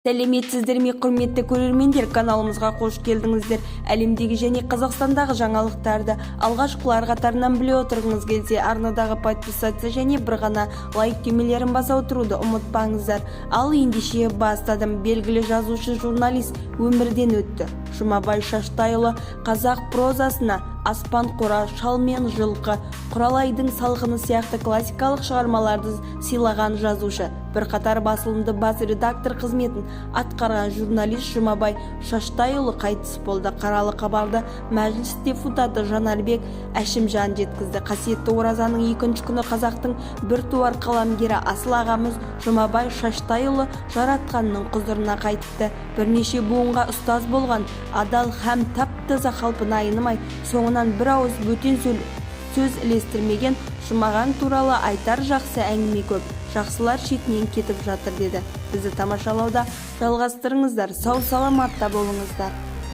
Сәлеметсіздер ме, құрметті көрермендер, каналымызға қош келдіңіздер. Әлемдегі және Қазақстандағы жаңалықтарды алғашқылар қатарынан біле отырғыңыз келсе, арнадағы подписация және бір ғана лайк түймелерін баса отыруды ұмытпаңыздар. Ал ендеше бастадым. Белгілі жазушы журналист өмірден өтті. Жұмабай Шаштайұлы қазақ прозасына Аспан қора, шал мен жылқы, Құралайдың салқыны сияқты классикалық шығармаларды сыйлаған жазушы. Бірқатар басылымды бас редактор қызметін атқарған журналист Жұмабай Шаштайұлы қайтыс болды. Қаралы хабарды мәжіліс депутаты Жанарбек Әшімжан жеткізді. Қасиетті оразаның екінші күні қазақтың біртуар қаламгері асыл ағамыз Жұмабай Шаштайұлы жаратқанның құзырына қайтыпты. Бірнеше буынға ұстаз болған, адал һәм тап-таза қалпына айнымай, соңынан бір ауыз бөтен сөз ілестірмеген Жұмаға туралы айтар жақсы әңгіме көп. Жақсылар шетінен кетіп жатыр деді. Бізді тамашалауда жалғастырыңыздар. Сау саламатта болыңыздар.